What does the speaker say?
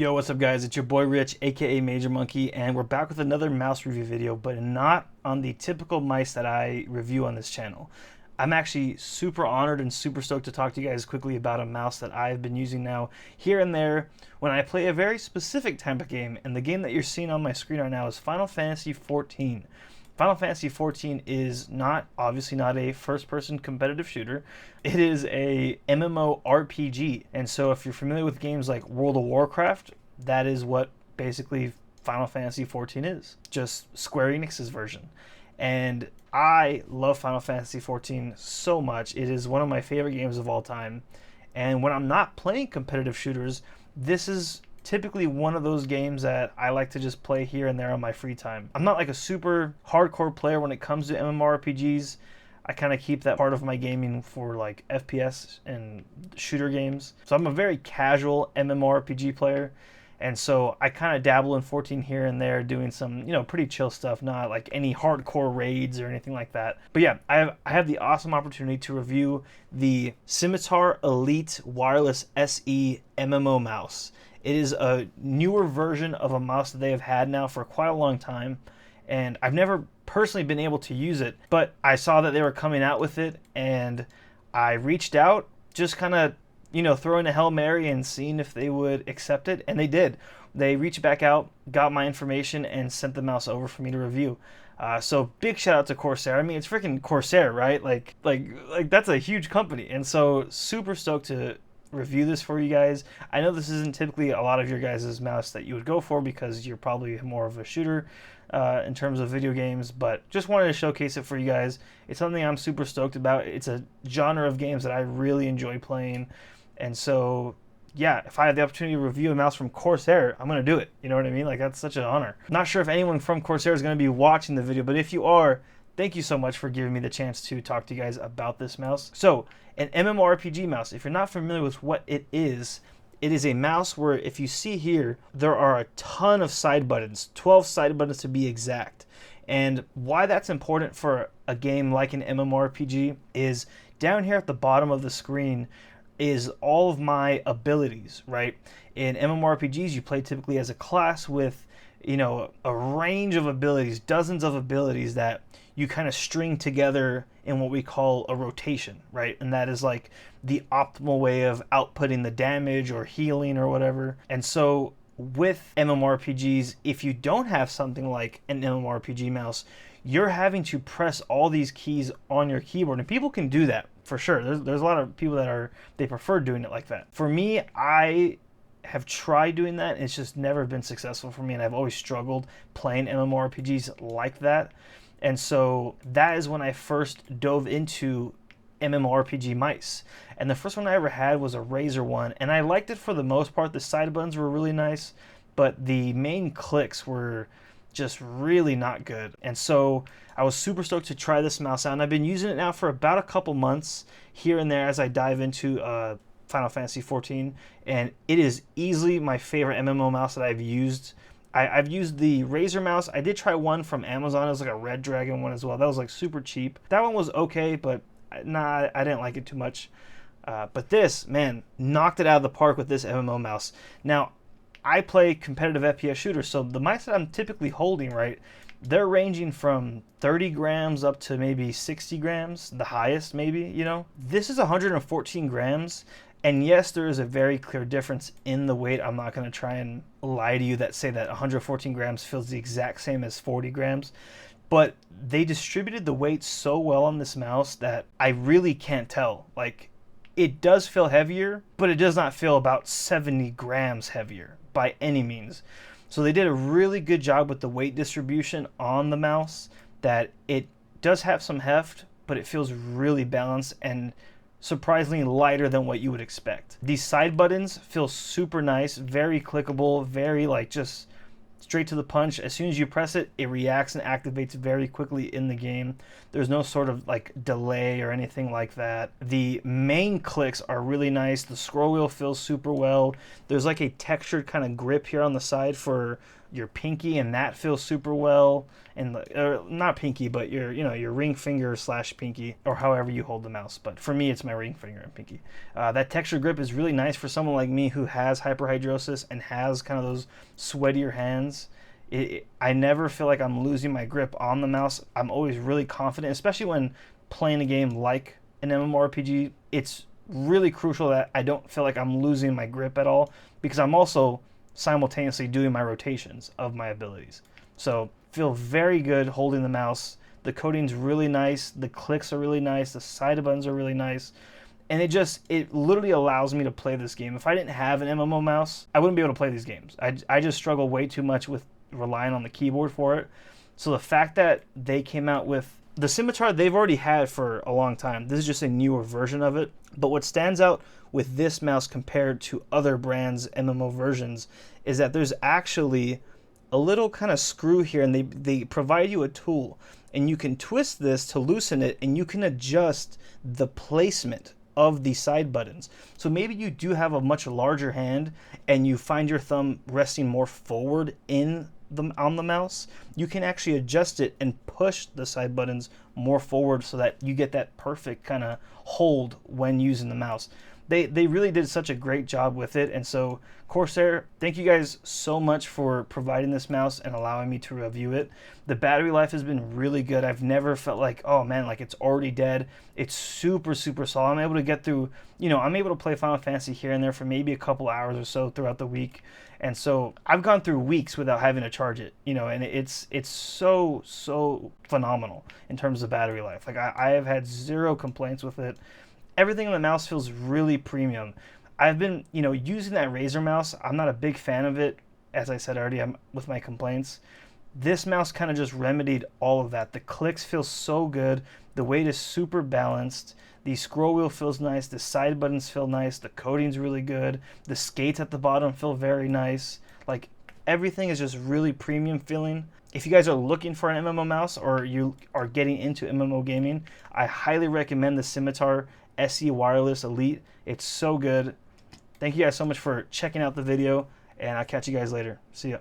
Yo, what's up guys? It's your boy Rich, aka Major Monkey, and we're back with another mouse review video, but not on the typical mice that I review on this channel. I'm actually super honored and super stoked to talk to you guys quickly about a mouse that I've been using now here and there when I play a very specific type of game, and the game that you're seeing on my screen right now is Final Fantasy XIV. Final Fantasy XIV is obviously not a first-person competitive shooter. It is a MMORPG, and so if you're familiar with games like World of Warcraft, that is what basically Final Fantasy XIV is, just Square Enix's version. And I love Final Fantasy XIV so much. It is one of my favorite games of all time. And when I'm not playing competitive shooters, this is typically one of those games that I like to just play here and there on my free time. I'm not like a super hardcore player when it comes to MMORPGs. I kind of keep that part of my gaming for like FPS and shooter games. So I'm a very casual MMORPG player. And so I kind of dabble in 14 here and there, doing some, pretty chill stuff, not like any hardcore raids or anything like that. But yeah, I have the awesome opportunity to review the Scimitar Elite Wireless SE MMO mouse. It is a newer version of a mouse that they have had now for quite a long time, and I've never personally been able to use it, but I saw that they were coming out with it, and I reached out, just kind of, throwing a Hail Mary and seeing if they would accept it, and they did. They reached back out, got my information, and sent the mouse over for me to review. So big shout out to Corsair. I mean, it's freaking Corsair, right? Like that's a huge company, and so super stoked to review this for you guys. I know this isn't typically a lot of your guys' mouse that you would go for because you're probably more of a shooter in terms of video games, but just wanted to showcase it for you guys. It's something I'm super stoked about. It's a genre of games that I really enjoy playing, and so yeah, if I have the opportunity to review a mouse from Corsair, I'm going to do it. You know what I mean? Like, that's such an honor. Not sure if anyone from Corsair is going to be watching the video, but if you are, thank you so much for giving me the chance to talk to you guys about this mouse. So, an MMORPG mouse, if you're not familiar with what it is a mouse where, if you see here, there are a ton of side buttons, 12 side buttons to be exact. And why that's important for a game like an MMORPG is down here at the bottom of the screen is all of my abilities, right? In MMORPGs, you play typically as a class with, a range of abilities, dozens of abilities that you kind of string together in what we call a rotation, right? And that is like the optimal way of outputting the damage or healing or whatever. And so with MMORPGs, if you don't have something like an MMORPG mouse, you're having to press all these keys on your keyboard. And people can do that for sure. There's a lot of people that they prefer doing it like that. For me, I have tried doing that, and it's just never been successful for me, and I've always struggled playing MMORPGs like that. And so that is when I first dove into MMORPG mice. And the first one I ever had was a Razer one, and I liked it for the most part. The side buttons were really nice, but the main clicks were just really not good. And so I was super stoked to try this mouse out, and I've been using it now for about a couple months here and there as I dive into Final Fantasy XIV, and it is easily my favorite MMO mouse that I've used. I've used the Razer mouse. I did try one from Amazon. It was like a Red Dragon one as well. That was like super cheap. That one was okay, but nah, I didn't like it too much. But this, man, knocked it out of the park with this MMO mouse. Now, I play competitive FPS shooters, so the mice that I'm typically holding, right, they're ranging from 30 grams up to maybe 60 grams, the highest maybe, This is 114 grams, and yes, there is a very clear difference in the weight. I'm not going to try and lie to you that say that 114 grams feels the exact same as 40 grams, but they distributed the weight so well on this mouse that I really can't tell. Like, it does feel heavier, but it does not feel about 70 grams heavier by any means. So they did a really good job with the weight distribution on the mouse, that it does have some heft, but it feels really balanced and surprisingly lighter than what you would expect. These side buttons feel super nice, very clickable, very just straight to the punch. As soon as you press it, it reacts and activates very quickly in the game. There's no sort of delay or anything like that. The main clicks are really nice. The scroll wheel feels super well. There's like a textured kind of grip here on the side for your pinky, and that feels super well. And not pinky, but your your ring finger slash pinky, or however you hold the mouse. But for me, it's my ring finger and pinky. That texture grip is really nice for someone like me who has hyperhidrosis and has kind of those sweatier hands. I never feel like I'm losing my grip on the mouse. I'm always really confident, especially when playing a game like an MMORPG. It's really crucial that I don't feel like I'm losing my grip at all, because I'm also simultaneously doing my rotations of my abilities. So feel very good holding the mouse. The coating's really nice. The clicks are really nice. The side buttons are really nice. And it literally allows me to play this game. If I didn't have an MMO mouse, I wouldn't be able to play these games. I just struggle way too much with relying on the keyboard for it. So the fact that they came out with the Scimitar, they've already had for a long time. This is just a newer version of it. But what stands out with this mouse compared to other brands' MMO versions is that there's actually a little kind of screw here, and they provide you a tool, and you can twist this to loosen it, and you can adjust the placement of the side buttons. So maybe you do have a much larger hand and you find your thumb resting more forward on the mouse. You can actually adjust it and push the side buttons more forward so that you get that perfect kind of hold when using the mouse. They really did such a great job with it. And so Corsair, thank you guys so much for providing this mouse and allowing me to review it. The battery life has been really good. I've never felt like, oh man, like it's already dead. It's super solid. I'm able to get through, I'm able to play Final Fantasy here and there for maybe a couple hours or so throughout the week. And so I've gone through weeks without having to charge it, and it's so phenomenal in terms of battery life. Like I have had zero complaints with it. Everything on the mouse feels really premium. I've been, using that Razer mouse. I'm not a big fan of it. As I said already, I'm with my complaints. This mouse kind of just remedied all of that. The clicks feel so good. The weight is super balanced. The scroll wheel feels nice. The side buttons feel nice. The coating's really good. The skates at the bottom feel very nice. Like everything is just really premium feeling. If you guys are looking for an MMO mouse, or you are getting into MMO gaming, I highly recommend the Scimitar SE Wireless Elite. It's so good. Thank you guys so much for checking out the video, and I'll catch you guys later. See ya.